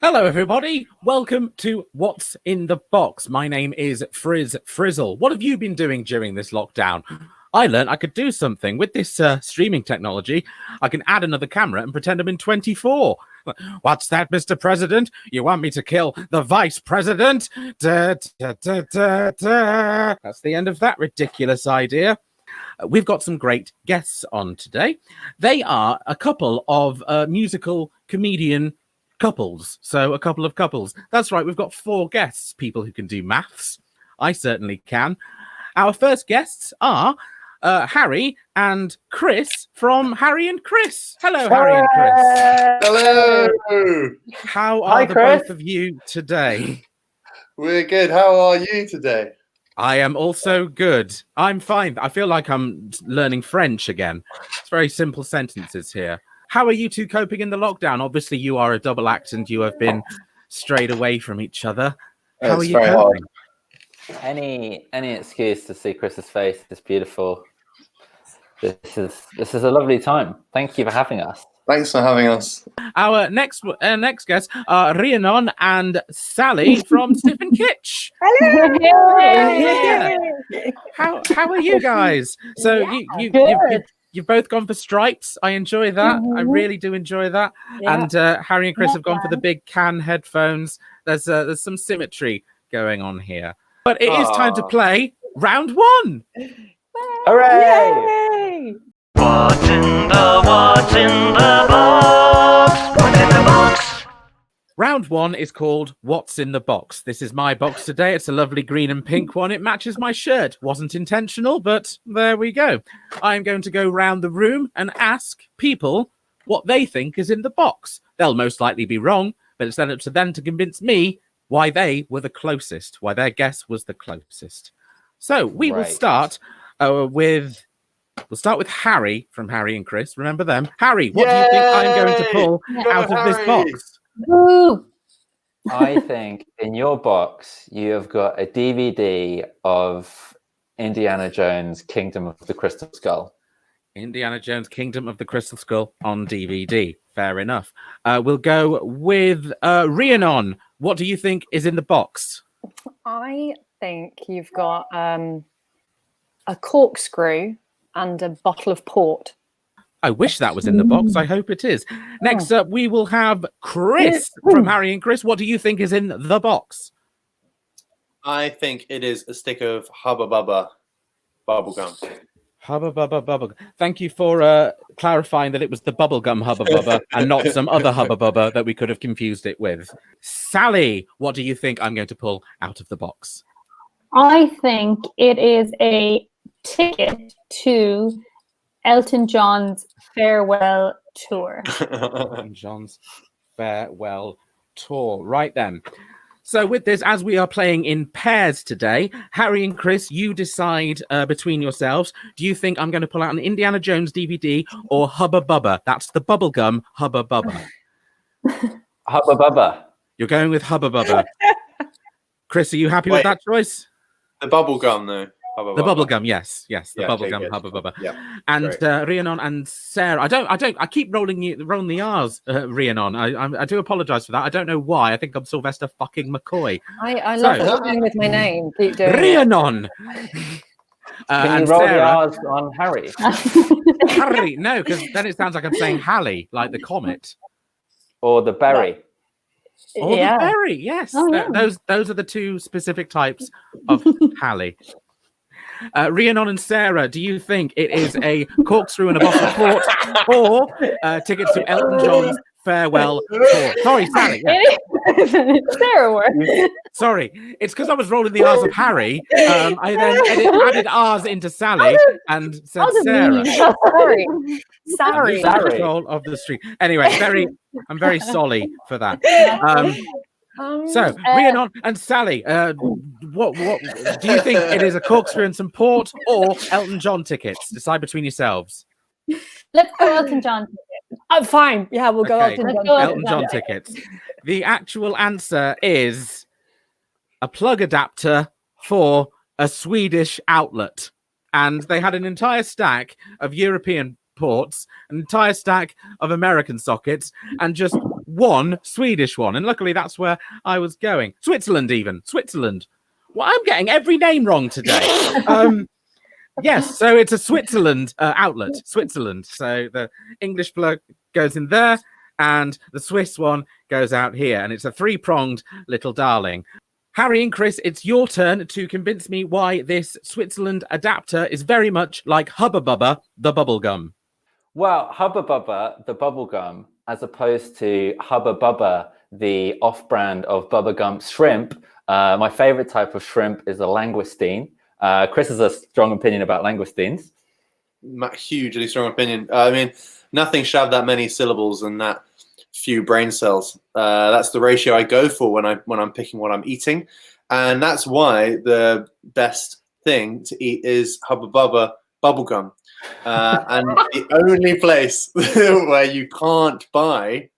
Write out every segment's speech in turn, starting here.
Hello, everybody. Welcome to What's in the Box. My name is Friz Frizzle. What have you been doing during this lockdown? I learned I could do something with this streaming technology. I can add another camera and pretend I'm in 24. What's that, Mr. President? You want me to kill the Vice President? Da, da, da, da, da. That's the end of that ridiculous idea. We've got some great guests on today. They are a couple of musical comedian couples. So a couple of couples. That's right. We've got 4 guests, people who can do maths. I certainly can. Our first guests are Harry and Chris from Harry and Chris. Hello, Harry and Chris. Hello. How are both of you today? We're good. How are you today? I am also good. I'm fine. I feel like I'm learning French again. It's very simple sentences here. How are you two coping in the lockdown? Obviously, you are a double act and you have been strayed away from each other. How are you coping? Any excuse to see Chris's face is beautiful. This is a lovely time. Thank you for having us. Thanks for having us. Our next guests are Rhiannon and Sally from Stiff and Kitsch. Hello. Yeah. How are you guys? So you've both gone for stripes. I enjoy that. I really do enjoy that. Yeah. And Harry and Chris have gone for the big can headphones. There's some symmetry going on here. But it is time to play round 1. Hooray! Yay! What's in the box? What's in the box? Round 1 is called What's in the Box. This is my box today. It's a lovely green and pink one. It matches my shirt. Wasn't intentional, but there we go. I'm going to go round the room and ask people what they think is in the box. They'll most likely be wrong, but it's then up to them to convince me why they were the closest, why their guess was the closest. So we will start with Harry from Harry and Chris. Remember them? Harry, what do you think I'm going to pull out of this box? Woo. I think in your box you have got a DVD of Indiana Jones Kingdom of the Crystal Skull. Indiana Jones Kingdom of the Crystal Skull on DVD. Fair enough. We'll go with Rhiannon. What do you think is in the box? I think you've got a corkscrew and a bottle of port. I wish that was in the box. I hope it is. Next up, we will have Chris from Harry and Chris. What do you think is in the box? I think it is a stick of Hubba Bubba bubblegum. Hubba Bubba Bubba. Thank you for clarifying that it was the bubblegum Hubba Bubba and not some other Hubba Bubba that we could have confused it with. Sally, what do you think I'm going to pull out of the box? I think it is a ticket to Elton John's farewell tour. Elton John's farewell tour. Right then. So with this, as we are playing in pairs today, Harry and Chris, you decide between yourselves. Do you think I'm going to pull out an Indiana Jones DVD or Hubba Bubba? That's the bubblegum Hubba Bubba. Hubba Bubba. You're going with Hubba Bubba. Chris, are you happy with that choice? The bubblegum, though. Hubba The Bubba. bubblegum, yes, the bubblegum Hubba Bubba. Yeah, and Rhiannon and Sarah, I keep rolling the R's, Rhiannon. I do apologise for that. I don't know why. I think I'm Sylvester fucking McCoy. I love playing with my name. Keep doing Rhiannon. Can you roll Sarah, the R's on Harry? Harry, no, because then it sounds like I'm saying Halley, like the comet. Or the berry. Or the berry, yes. Oh, yeah. Those are the 2 specific types of Halley. Rhiannon and Sarah, do you think it is a corkscrew and a bottle of port or tickets to Elton John's farewell tour? Sorry, Sally. Yeah. Sarah works. Sorry, it's because I was rolling the R's of Harry. I then added R's into Sally and said Sarah. Sorry. Control of the street. Anyway, I'm very sorry for that. So, Rhiannon and Sally, what do you think it is? A corkscrew and some port or Elton John tickets? Decide between yourselves. Let's go Elton John tickets. Fine. Yeah, we'll go Okay. Elton John. Elton John tickets. The actual answer is a plug adapter for a Swedish outlet. And they had an entire stack of European ports, an entire stack of American sockets, and just one Swedish one. And luckily that's where I was going. Switzerland, even. Switzerland. Well, I'm getting every name wrong today. Yes, so it's a Switzerland outlet. Switzerland. So the English plug goes in there, and the Swiss one goes out here. And it's a three-pronged little darling. Harry and Chris, it's your turn to convince me why this Switzerland adapter is very much like Hubba Bubba, the bubblegum. Well, Hubba Bubba, the bubblegum, as opposed to Hubba Bubba, the off-brand of Bubba Gump shrimp. My favorite type of shrimp is a langoustine. Chris has a strong opinion about langoustines. Hugely strong opinion. I mean, nothing should have that many syllables and that few brain cells. That's the ratio I go for when I'm picking what I'm eating, and that's why the best thing to eat is Hubba Bubba bubblegum. And the only place where you can't buy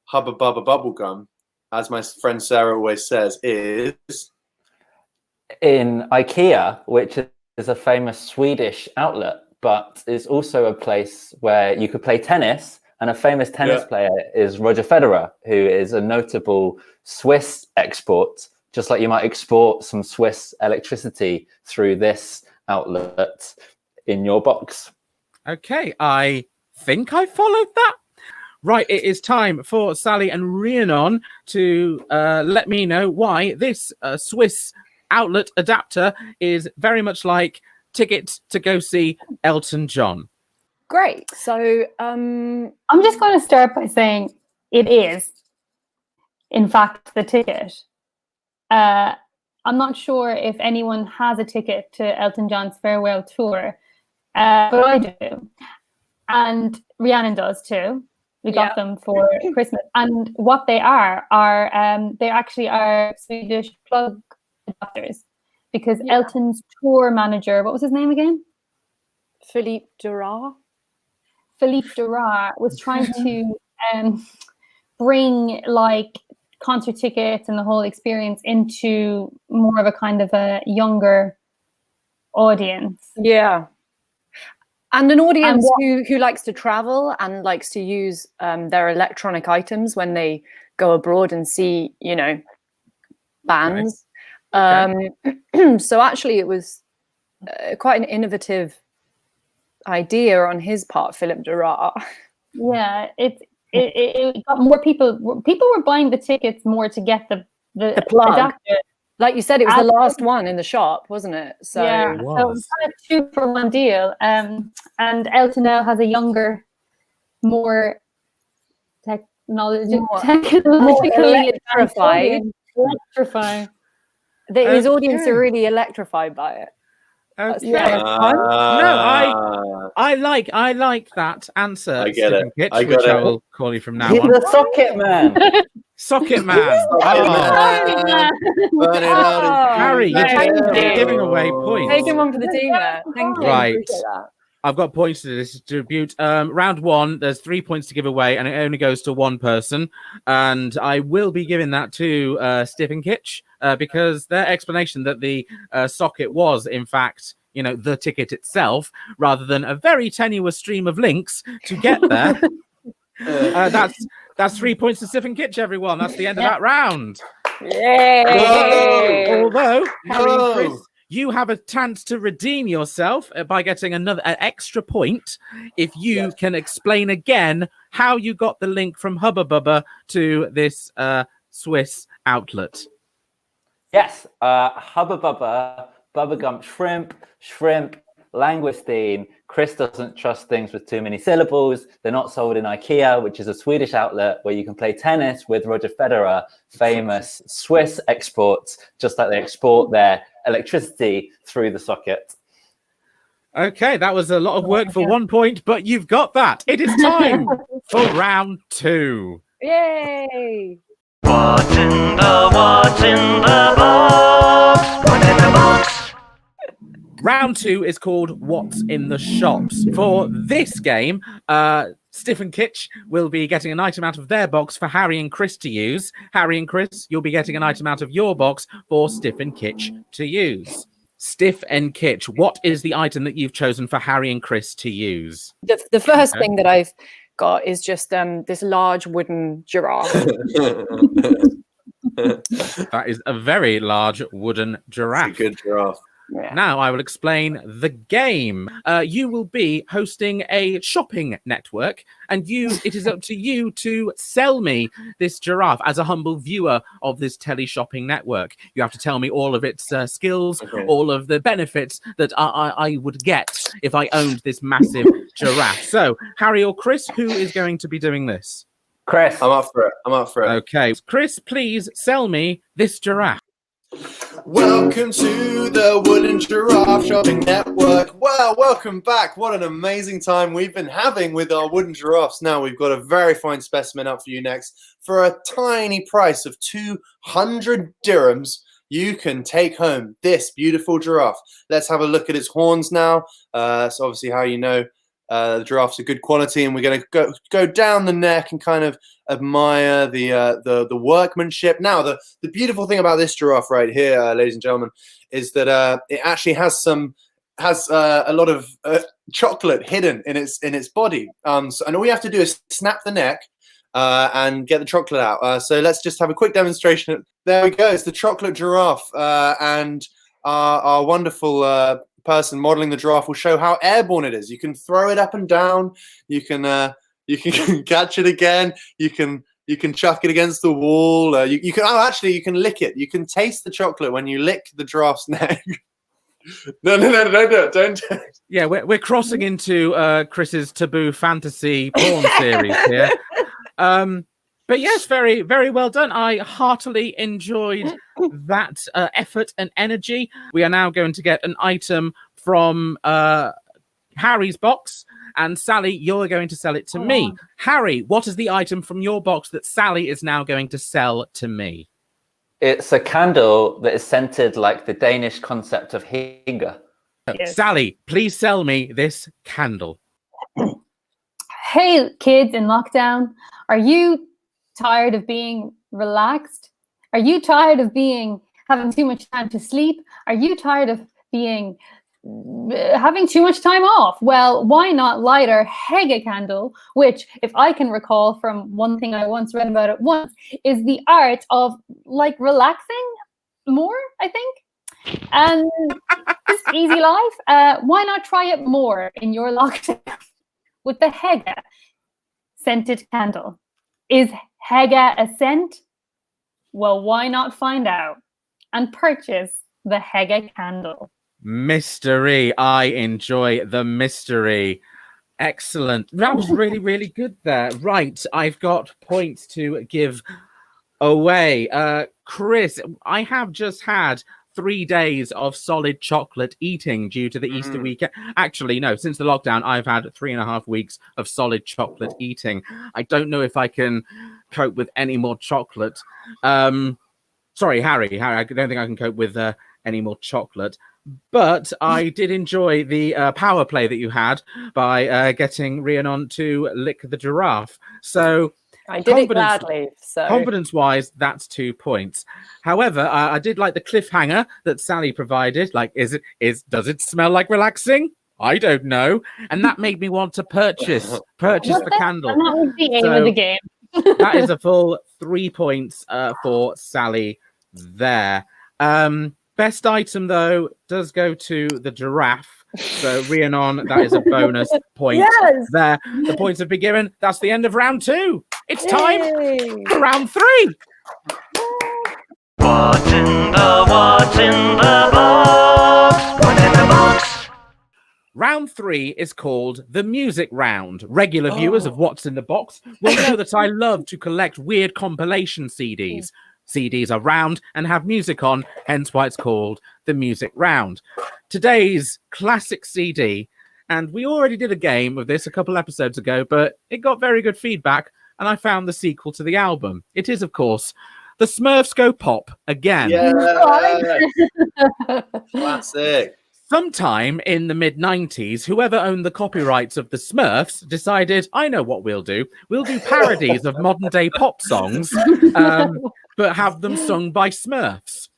Hubba Bubba bubblegum, as my friend Sarah always says, is in IKEA, which is a famous Swedish outlet, but is also a place where you could play tennis. And a famous tennis player is Roger Federer, who is a notable Swiss export, just like you might export some Swiss electricity through this outlet in your box. Okay, I think I followed that. Right, it is time for Sally and Rhiannon to let me know why this Swiss outlet adapter is very much like ticket to go see Elton John. Great. So I'm just going to start by saying it is, in fact, the ticket. I'm not sure if anyone has a ticket to Elton John's farewell tour, but I do. And Rhiannon does too. We got them for Christmas. And what they are they actually are Swedish plug adapters, because Elton's tour manager, what was his name again? Philippe Duras was trying to bring like concert tickets and the whole experience into more of a kind of a younger audience. Yeah. And an audience who likes to travel and likes to use their electronic items when they go abroad and see, bands. Okay. So actually it was quite an innovative idea on his part, Philippe Duras. Yeah, it got more people. People were buying the tickets more to get the plug. Adapter. Like you said, it was the last one in the shop, wasn't it? So yeah, so it was kind of 2-for-1 deal. And Elton now has a younger, more technologically electrified. His audience are really electrified by it. Okay. I like that answer. I get it. Kitsch, I got which it. I will call you from now He's on. the socket man. Socket man. Burn it out. Harry, you're giving away points. Taking one for the team there. Thank you. Right. Appreciate that. I've got points to distribute. Round one, there's 3 points to give away, and it only goes to one person. And I will be giving that to Stiff and Kitsch because their explanation that the socket was, in fact, the ticket itself, rather than a very tenuous stream of links to get there. That's 3 points to Stiff and Kitsch, everyone. That's the end of that round. Yay! Although, Harry and Chris, you have a chance to redeem yourself by getting an extra point if you can explain again how you got the link from Hubba Bubba to this Swiss outlet. Yes, Hubba Bubba, Bubba Gump shrimp, langoustine. Chris doesn't trust things with too many syllables. They're not sold in IKEA, which is a Swedish outlet where you can play tennis with Roger Federer, famous Swiss exports, just like they export their electricity through the socket. Okay, that was a lot of work for 1 point, but you've got that. It is time for round two. Yay! What's in the box? What's in the box? Round two is called What's in the Shops. For this game, Stiff and Kitsch will be getting an item out of their box for Harry and Chris to use. Harry and Chris, you'll be getting an item out of your box for Stiff and Kitsch to use. Stiff and Kitsch, what is the item that you've chosen for Harry and Chris to use? The first thing that I've got is just this large wooden giraffe. That is a very large wooden giraffe. It's a good giraffe. Yeah. Now I will explain the game. You will be hosting a shopping network, and it is up to you to sell me this giraffe as a humble viewer of this tele-shopping network. You have to tell me all of its skills, all of the benefits that I would get if I owned this massive giraffe. So, Harry or Chris, who is going to be doing this? Chris. I'm up for it. Okay, Chris, please sell me this giraffe. Welcome to the Wooden Giraffe Shopping Network. Well, welcome back. What an amazing time we've been having with our wooden giraffes. Now we've got a very fine specimen up for you next. For a tiny price of 200 dirhams, you can take home this beautiful giraffe. Let's have a look at its horns now. So obviously how you know the giraffes are good quality, and we're going to go down the neck and kind of admire the workmanship. Now, the beautiful thing about this giraffe right here, ladies and gentlemen, is that it actually has a lot of chocolate hidden in its body. And all we have to do is snap the neck and get the chocolate out. So let's just have a quick demonstration. There we go. It's the chocolate giraffe, and our wonderful person modeling the giraffe will show how airborne it is. You can throw it up and down. You can catch it again. You can chuck it against the wall. You can lick it. You can taste the chocolate when you lick the giraffe's neck. No, don't. Yeah, we're crossing into Chris's taboo fantasy porn series here. But yes, very, very well done. I heartily enjoyed that effort and energy. We are now going to get an item from Harry's box, and Sally, you're going to sell it to me. Harry, what is the item from your box that Sally is now going to sell to me? It's a candle that is scented like the Danish concept of hygge. Yes. Sally, please sell me this candle. Hey, kids in lockdown, are you tired of being relaxed? Are you tired of having too much time to sleep? Are you tired of having too much time off? Well, why not light our hygge candle, which, if I can recall from one thing I once read about it once, is the art of relaxing more, I think. And this easy life, why not try it more in your lockdown with the hygge scented candle? Is hygge a scent? Well, why not find out and purchase the hygge candle? Mystery. I enjoy the mystery. Excellent. That was really, really good there. Right, I've got points to give away. Chris, I have just had 3 days of solid chocolate eating due to the Easter weekend. Actually, no, since the lockdown, I've had 3.5 weeks of solid chocolate eating. I don't know if I can cope with any more chocolate. Sorry, Harry, I don't think I can cope with any more chocolate. But I did enjoy the power play that you had by getting Rhiannon to lick the giraffe. So I did it gladly. So confidence-wise, that's 2 points. However, I did like the cliffhanger that Sally provided. Like, does it smell like relaxing? I don't know. And that made me want to purchase the candle. And that was the aim of the game. That is a full 3 points for Sally there. Best item, though, does go to the giraffe. So, Rhiannon, that is a bonus point there. The points have been given. That's the end of round 2. It's time for round 3. What's in the box? What's in the box? Round 3 is called the music round. Regular viewers of What's in the Box will know that I love to collect weird compilation CDs. CDs are round and have music on, hence why it's called the music round. Today's classic CD, and we already did a game of this a couple episodes ago, but it got very good feedback, and I found the sequel to the album. It is, of course, The Smurfs Go Pop Again. Yeah. Classic. Sometime in the mid-90s, whoever owned the copyrights of the Smurfs decided, I know what we'll do. We'll do parodies of modern-day pop songs, but have them sung by Smurfs.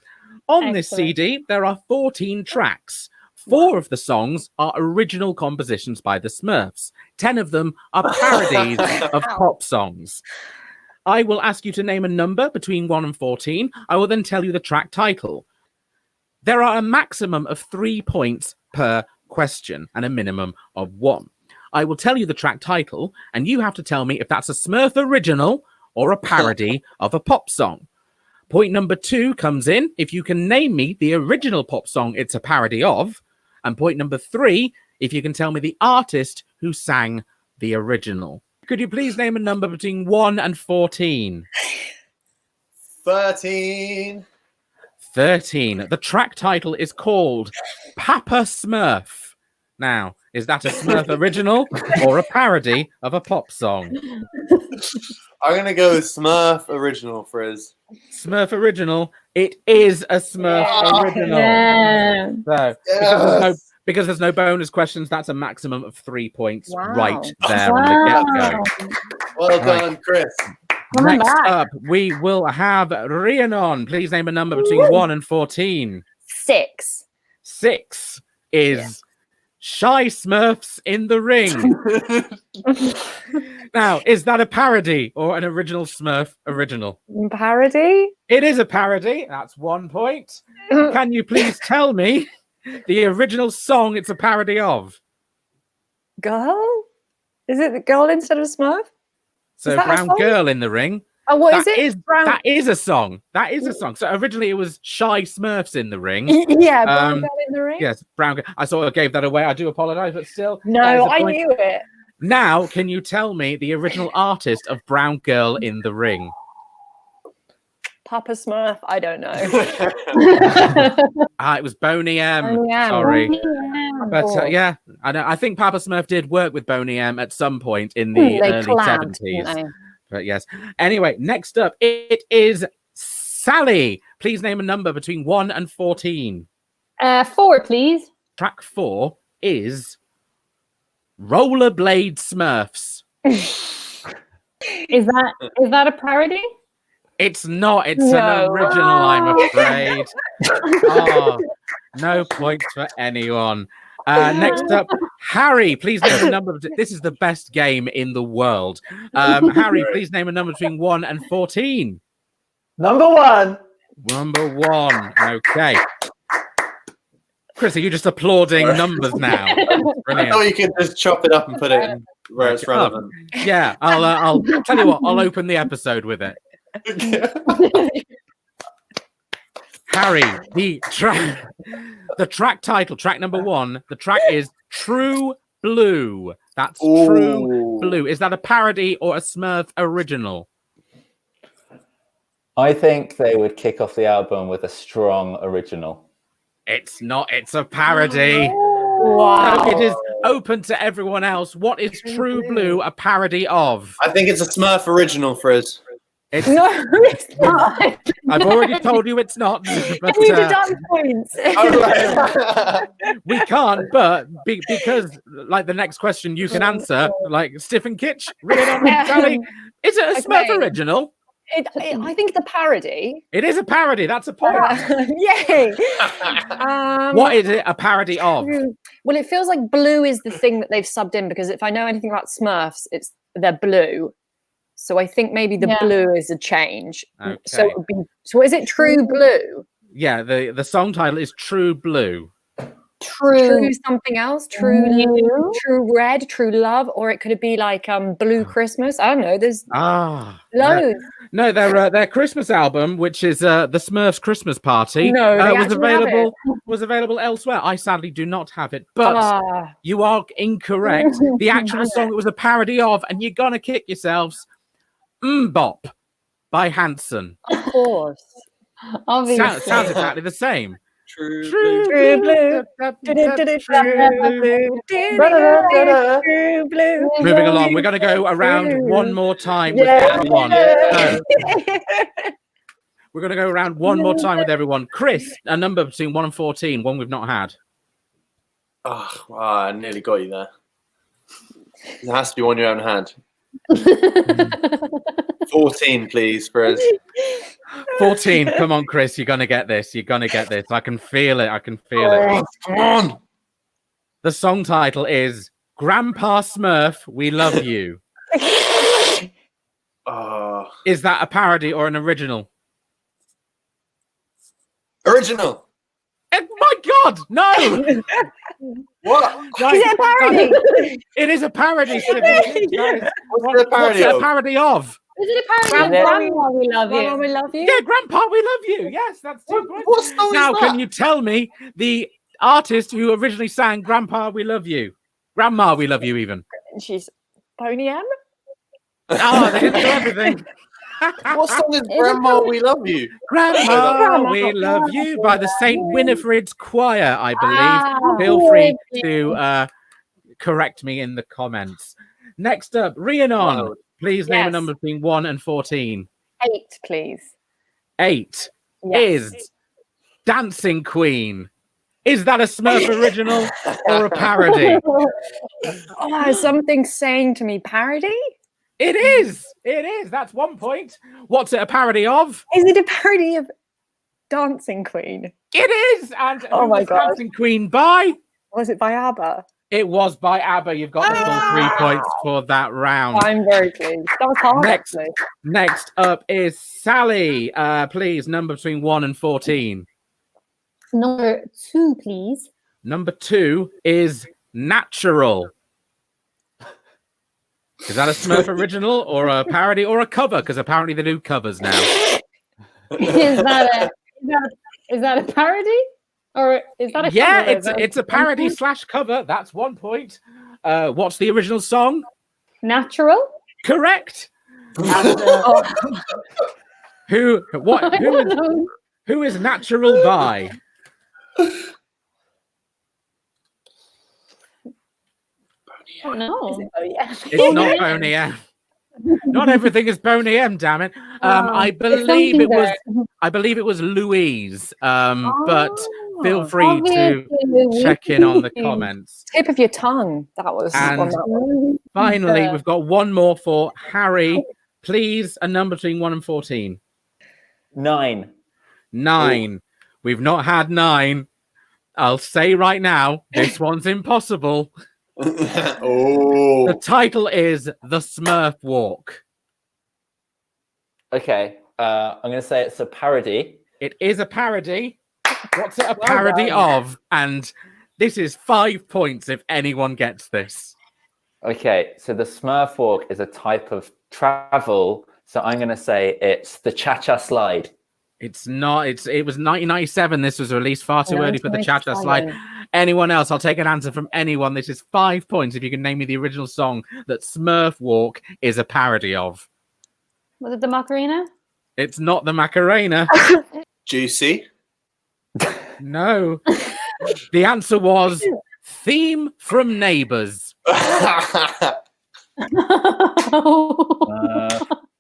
On this CD, there are 14 tracks. 4 of the songs are original compositions by the Smurfs. 10 of them are parodies of pop songs. I will ask you to name a number between 1 and 14. I will then tell you the track title. There are a maximum of 3 points per question and a minimum of 1. I will tell you the track title, and you have to tell me if that's a Smurf original or a parody of a pop song. Point number 2 comes in if you can name me the original pop song it's a parody of. And point number 3, if you can tell me the artist who sang the original. Could you please name a number between 1 and 14? 13. 13. The track title is called Papa Smurf. Now, is that a Smurf original or a parody of a pop song? I'm going to go with Smurf original, Friz. Smurf original. It is a Smurf original. Yeah. So, because there's no bonus questions, that's a maximum of 3 points right there on the get-go. Well done, Chris. Next up, we will have Rhiannon. Please name a number between 1 and 14. 6. 6 is Shy Smurfs in the Ring. Now, is that a parody or an original Smurf original? Parody? It is a parody. That's 1 point. Can you please tell me the original song it's a parody of? Girl? Is it the girl instead of Smurf? So that a Brown song? Girl in the Ring. Oh, what is That it? That is a song. That is a song. So originally it was Shy Smurfs in the Ring. Yeah, Brown Girl in the Ring. Yes, Brown Girl. I sort of gave that away. I do apologize, but still. No, I knew it. Now, can you tell me the original artist of Brown Girl in the Ring? Papa Smurf. I don't know. It was Boney M. Boney M. Sorry. Yeah. But yeah, I think Papa Smurf did work with Boney M at some point in the They early collabed, 70s. didn't they? But yes. Anyway, next up, it is Sally. Please name a number between 1 and 14. 4, please. Track 4 is Rollerblade Smurfs. Is that a parody? It's not. It's an original, I'm afraid. Oh, no points for anyone. Next up, Harry, please name a number. This is the best game in the world. Harry, please name a number between 1 and 14. Number 1. Number 1. Okay. Chris, are you just applauding numbers now? Brilliant. Oh, you can just chop it up and put it in where it's relevant. Yeah, I'll tell you what. I'll open the episode with it. Harry, the track title, track number 1. The track is True Blue. That's True Blue. Is that a parody or a Smurf original? I think they would kick off the album with a strong original. It's not. It's a parody. Wow. It is open to everyone else. What is True Blue a parody of? I think it's a Smurf original, Friz. It's, No, it's not. I've already told you it's not. But, We deduct points. we can't, but because like the next question you can answer, like Stephen Kitsch, Rhiannon, Sally, is it a Smurf original? I think it's a parody. It is a parody. That's a point. Yay! What is it a parody of? Well, it feels like blue is the thing that they've subbed in, because if I know anything about Smurfs, they're blue. So I think maybe the blue is a change. Okay. So it would be. So is it True Blue? Yeah, the song title is True Blue. True something else? True Red, True Love, or it could be like Blue Christmas. I don't know. There's loads. No, their Christmas album, which is the Smurfs Christmas Party, was available elsewhere. I sadly do not have it, but you are incorrect. The actual song it was a parody of, and you're gonna kick yourselves. Bop by Hanson. Of course. Obviously. Sounds exactly the same. True Blue. Moving along, we're going to go around one more time with everyone. We're going to go around one more time with everyone. Chris, a number between 1 and 14, one we've not had. Oh, wow, I nearly got you there. It has to be one you haven't had. 14, please, Friz. 14. Come on, Chris. You're going to get this. You're going to get this. I can feel it. I can feel it. Come on. The song title is Grandpa Smurf, We Love You. Is that a parody or an original? Original. My God, no! What? Right, Is it a parody? It is a parody. What's the What's it a parody of? Is it a parody of Grandma, We Love Grandma, You? we love you. Yeah, Grandpa, we love you. Yes, that's 2 points. What song is Now, that? can you tell me the artist who originally sang Grandpa, we love you? Grandma, we love you, even. She's Boney M. Oh, they didn't do everything. What song is Grandma We Love You? Grandma, we love you by the St. Winifred's Choir, I believe. Feel free to correct me in the comments. Next up, Rhiannon. Wow. Please name a Yes. number between 1 and 14. 8, please. 8 Yes. is Dancing Queen. Is that a Smurf original or a parody? Oh, something's saying to me parody? It is. It is. That's 1 point. What's it a parody of? Is it a parody of Dancing Queen? It is. And Oh who my was God. Dancing Queen by? Was it by ABBA? It was by ABBA. You've got the full 3 points for that round. I'm very pleased. That was hard, Next. actually. Next up is Sally. Please, number between 1 and 14. Number 2, please. Number 2 is Natural. Is that a Smurf original or a parody or a cover? Because apparently they do covers now. Is that a parody? Or is that a Yeah, cover? it's a parody / cover. That's 1 point. What's the original song? Natural? Correct. And, who is Natural by? I don't know. It's not Boney M. Not everything is Boney M. Damn it. I believe it was. I believe it was Louise. But feel free to check in on the comments. Tip of your tongue. That was And on that one. finally, we've got one more for Harry. Please, a number between 1 and 14. 9. 9. We've not had 9. I'll say right now, this one's impossible. Oh. The title is The Smurf Walk. Okay, I'm going to say it's a parody. It is a parody. What's it a parody of? And this is 5 points if anyone gets this. Okay, so the Smurf Walk is a type of travel. So I'm going to say it's the Cha-Cha Slide. It's not. It was 1997. This was released far too early for the Cha-Cha Slide. 1997. Anyone else? I'll take an answer from anyone. This is 5 points if you can name me the original song that Smurf Walk is a parody of. Was it the Macarena? It's not the Macarena. Juicy. No. The answer was Theme from Neighbours.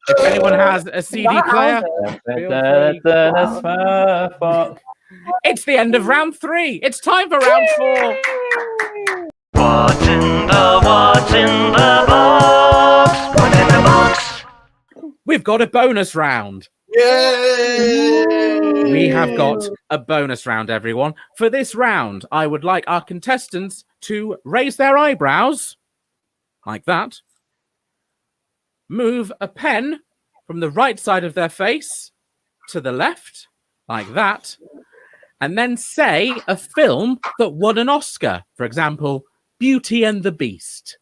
If anyone has a CD player, Smurf Walk. it's the end of round 3. It's time for round 4. What's in the box? What's in the box? We've got a bonus round. Yay! We have got a bonus round, everyone. For this round, I would like our contestants to raise their eyebrows like that. Move a pen from the right side of their face to the left like that. And then say a film that won an Oscar. For example, Beauty and the Beast.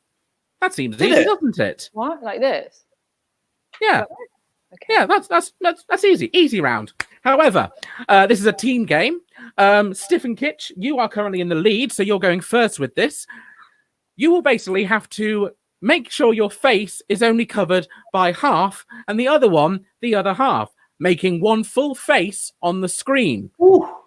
That seems Did easy, it? doesn't it? What? Like this? Yeah. Okay. Yeah, that's easy. Easy round. However, this is a team game. Stiff and Kitsch, you are currently in the lead, so you're going first with this. You will basically have to make sure your face is only covered by half and the other one, the other half, making one full face on the screen.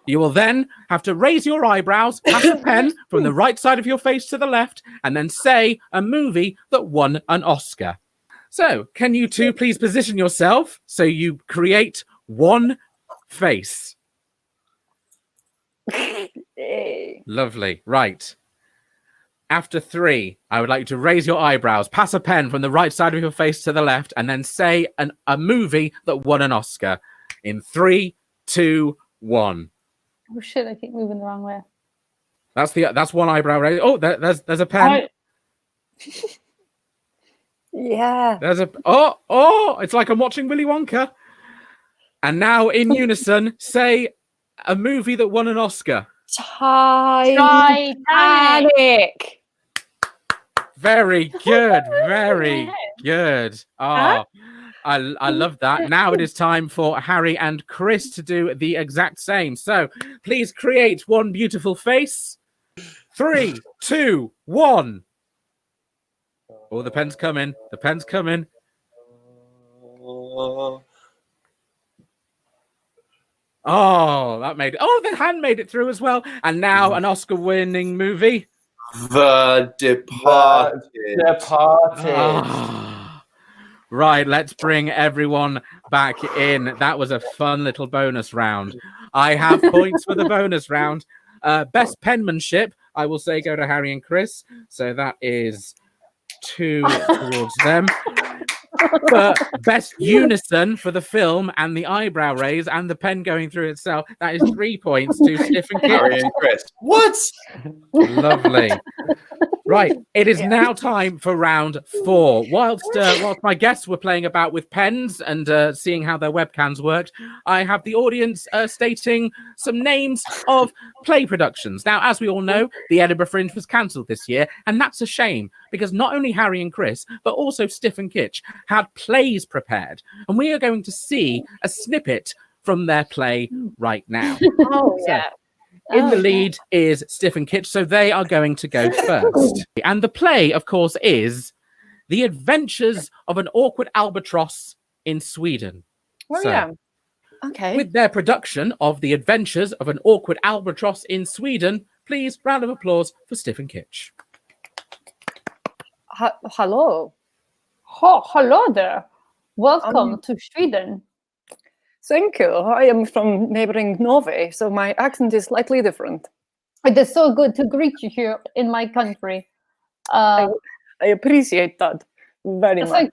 You will then have to raise your eyebrows, pass a pen from the right side of your face to the left, and then say a movie that won an Oscar. So, can you two please position yourself so you create one face? Lovely. Right. After 3, I would like you to raise your eyebrows, pass a pen from the right side of your face to the left, and then say a movie that won an Oscar. In 3, 2, 1. Oh shit, I keep moving the wrong way. That's one eyebrow raise. Oh, there's a pen. Yeah. There's a oh! It's like I'm watching Willy Wonka. And now in unison, say a movie that won an Oscar. Titanic. Very good, very good. Oh, I love that. Now it is time for Harry and Chris to do the exact same. So please create one beautiful face. 3, 2, 1. Oh, the pen's coming. The pen's coming. Oh, that made it. Oh, the hand made it through as well. And now an Oscar-winning movie. The Departed. Ah. Right, let's bring everyone back in. That was a fun little bonus round. I have points for the bonus round. Best penmanship, I will say, go to Harry and Chris. So that is 2 towards them. But best unison for the film and the eyebrow raise and the pen going through itself, that is 3 points to Stiff and Harry Kitsch. and Chris. What? Lovely. Right, it is now time for round 4. Whilst my guests were playing about with pens and seeing how their webcams worked, I have the audience stating some names of play productions. Now, as we all know, the Edinburgh Fringe was cancelled this year, and that's a shame because not only Harry and Chris, but also Stiff and Kitsch had plays prepared, and we are going to see a snippet from their play right now. Oh, yeah. In the lead is Stiff and Kitsch, so they are going to go first. And the play, of course, is The Adventures of an Awkward Albatross in Sweden. Oh, So, yeah. Okay. with their production of The Adventures of an Awkward Albatross in Sweden, please, round of applause for Stiff and Kitsch. Hello. Hello there. Welcome to Sweden. Thank you. I am from neighboring Norway, so my accent is slightly different. It is so good to greet you here in my country. I appreciate that very much.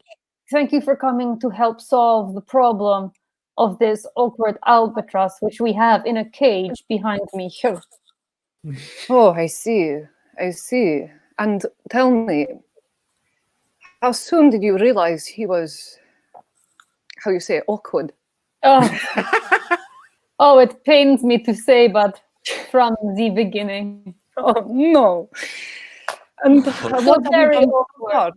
Thank you for coming to help solve the problem of this awkward albatross, which we have in a cage behind me here. Oh, I see. I see. And tell me, how soon did you realize he was, how you say, awkward? Oh, it pains me to say, but from the beginning. Oh, no. And what very happened? awkward.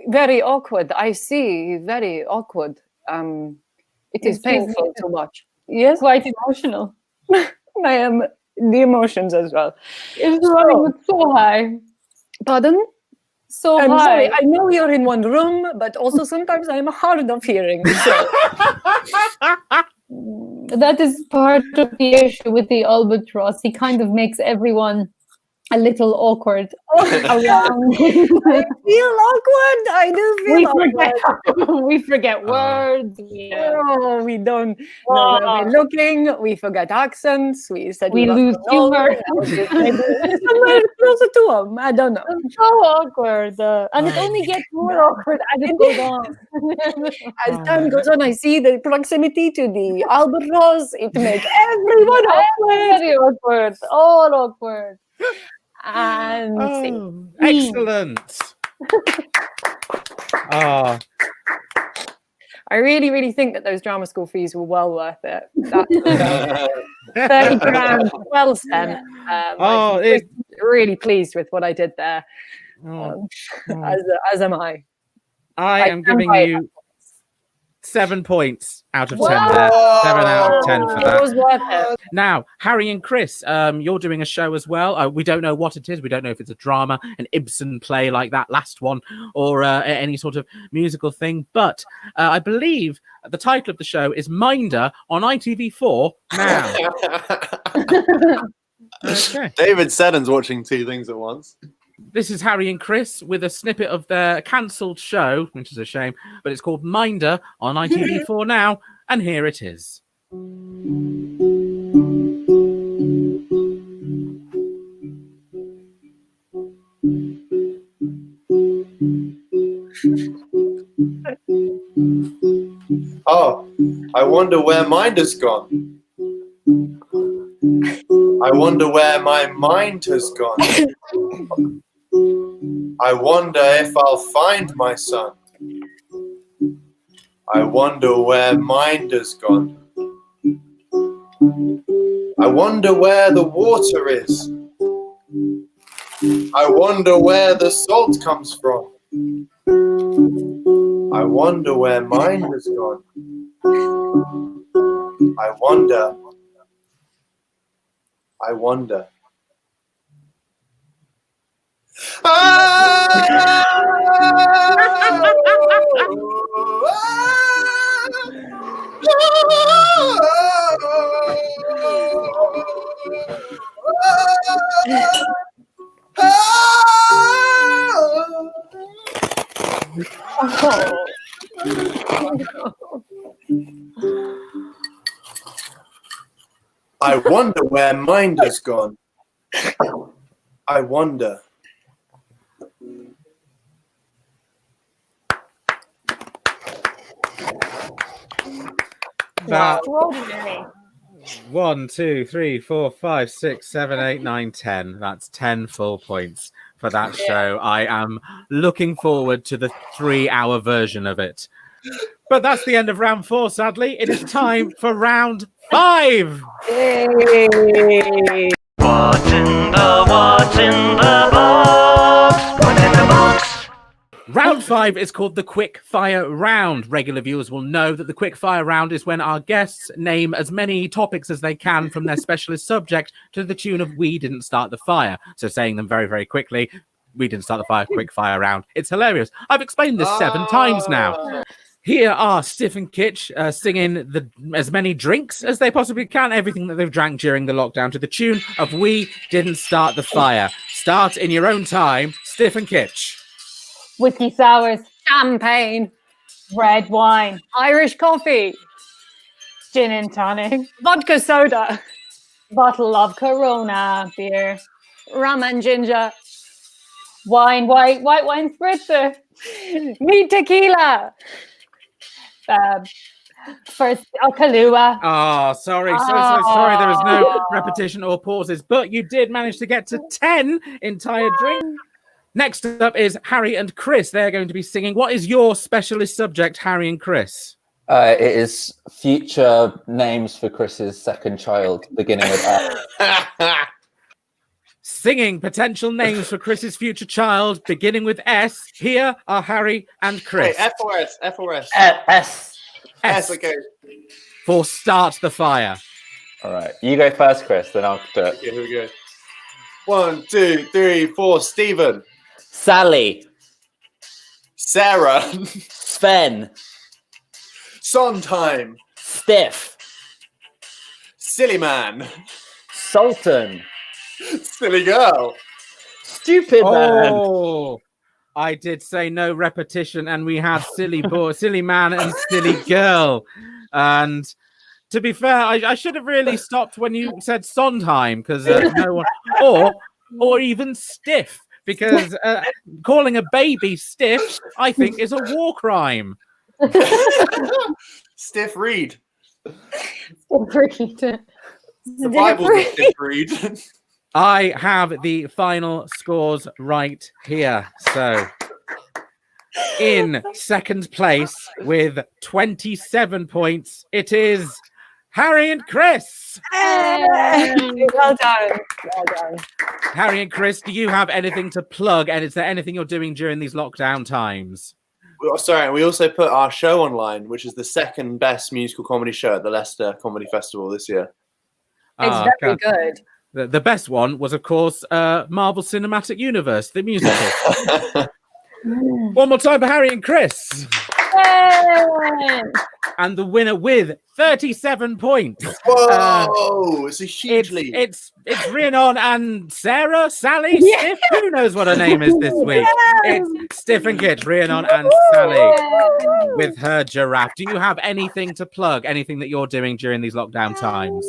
Very awkward. I see. Very awkward. It is painful to watch. Yes, Quite emotional. I am the emotions as well. It's running so high. Pardon? So I'm high. sorry. I know you're in one room, but also sometimes I'm hard of hearing. So. That is part of the issue with the albatross. He kind of makes everyone a little awkward around. I feel awkward. I do feel awkward. We forget words. Oh, we don't know where we're looking. We forget accents. We said We lose humor. Somewhere closer to home. I don't know. It's so awkward. And it only gets more awkward as it goes on. As time goes on, I see the proximity to the albatross. It makes everyone awkward. Very awkward. All awkward. And Excellent. Oh, I really think that those drama school fees were well worth it. That's 30 grand, well spent. Oh, I'm really pleased with what I did there, as am I. I am stand giving by you 7 points out of 10 Wow. there. 7 out of 10 for It that. was worth it. Now, Harry and Chris, you're doing a show as well. We don't know what it is. We don't know if it's a drama, an Ibsen play like that last one, or any sort of musical thing. But I believe the title of the show is Minder on ITV4 now. Okay. David Seddon's watching 2 things at once. This is Harry and Chris with a snippet of their cancelled show, which is a shame, but it's called Minder on ITV4 now, and here it is. Oh, I wonder where Minder's gone. I wonder where my mind has gone. I wonder if I'll find my son. I wonder where mind has gone. I wonder where the water is. I wonder where the salt comes from. I wonder where mind has gone. I wonder. I wonder. I wonder where mind has gone. I wonder. That Extraordinary. 1, 2, 3, 4, 5, 6, 7, 8, 9, 10. That's 10 full points for that show. I am looking forward to the 3-hour version of it. But that's the end of round 4, sadly. It is time for round 5. What's in the box? What's in the box? Round 5 is called the quick fire round. Regular viewers will know that the quick fire round is when our guests name as many topics as they can from their specialist subject to the tune of "We Didn't Start the Fire." So saying them very, very quickly, "We didn't start the fire," quick fire round. It's hilarious. I've explained this 7 times now. Here are Stiff and Kitsch singing as many drinks as they possibly can, everything that they've drank during the lockdown, to the tune of "We Didn't Start the Fire." Start in your own time, Stiff and Kitsch. Whiskey sours, Champagne, red wine, Irish coffee, gin and tonic, vodka soda, bottle of Corona beer, rum and ginger, white wine spritzer, me tequila. First Kahlua. Oh, sorry. So sorry. There was no repetition or pauses, but you did manage to get to 10 entire drinks. Next up is Harry and Chris. They're going to be singing. What is your specialist subject, Harry and Chris? It is future names for Chris's second child, beginning with S. Singing potential names for Chris's future child, beginning with S. Here are Harry and Chris. Wait, F or S? F or S? S. S, okay. For Start the Fire. All right, you go first, Chris, then I'll do it. Okay, here we go. 1, 2, 3, 4. Stephen. Sally. Sarah. Sven. Sondheim. Stiff. Silly man. Sultan. Silly girl. Stupid man. Oh, I did say no repetition, and we had silly boy, silly man, and silly girl. And to be fair, I should have really stopped when you said Sondheim, because no one, or even Stiff, because calling a baby stiff, I think, is a war crime. Stiff Reed. Stiff. The Bible's a stiff read. I have the final scores right here. So, in second place with 27 points, it is Harry and Chris. Well done. Well done. Harry and Chris, do you have anything to plug? And is there anything you're doing during these lockdown times? Sorry, we also put our show online, which is the second best musical comedy show at the Leicester Comedy Festival this year. It's very good. The best one was, of course, Marvel Cinematic Universe, the musical. One more time for Harry and Chris. Yay! And the winner with 37 points. Whoa! It's a huge lead. It's Rhiannon and Sarah, Sally, Stiff. Who knows what her name is this week? It's Stiff and Kitsch, Rhiannon and Sally with her giraffe. Do you have anything to plug? Anything that you're doing during these lockdown times?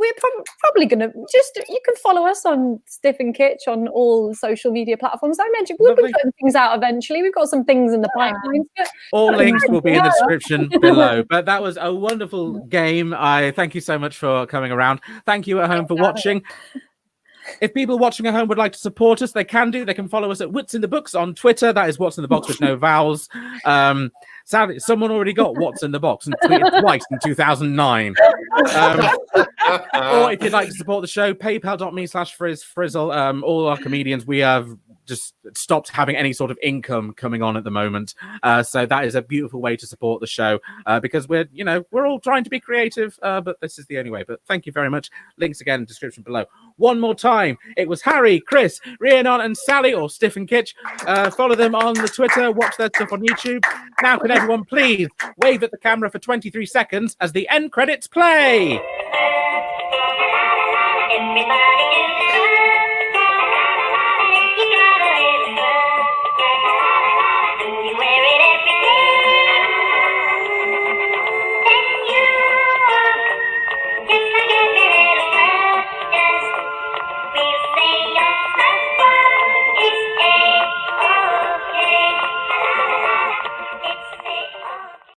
we're probably going to you can follow us on Stiff and Kitsch on all social media platforms. I mentioned we'll be putting things out eventually. We've got some things in the pipeline. All links will be in the description below. But that was a wonderful game. I thank you so much for coming around. Thank you at home for watching. If people watching at home would like to support us, they can do. They can follow us at What's in the Books on Twitter. That is What's in the Box with no vowels. Sadly, someone already got What's in the Box and tweeted twice in 2009. Or if you'd like to support the show, paypal.me/Friz Frizzle. All our comedians, we have just stopped having any sort of income coming on at the moment. So that is a beautiful way to support the show because we're all trying to be creative, but this is the only way. But thank you very much. Links again in the description below. One more time, it was Harry, Chris, Rhiannon, and Sally, or Stiff and Kitsch. Follow them on the Twitter, watch their stuff on YouTube. Now, can everyone please wave at the camera for 23 seconds as the end credits play? Everybody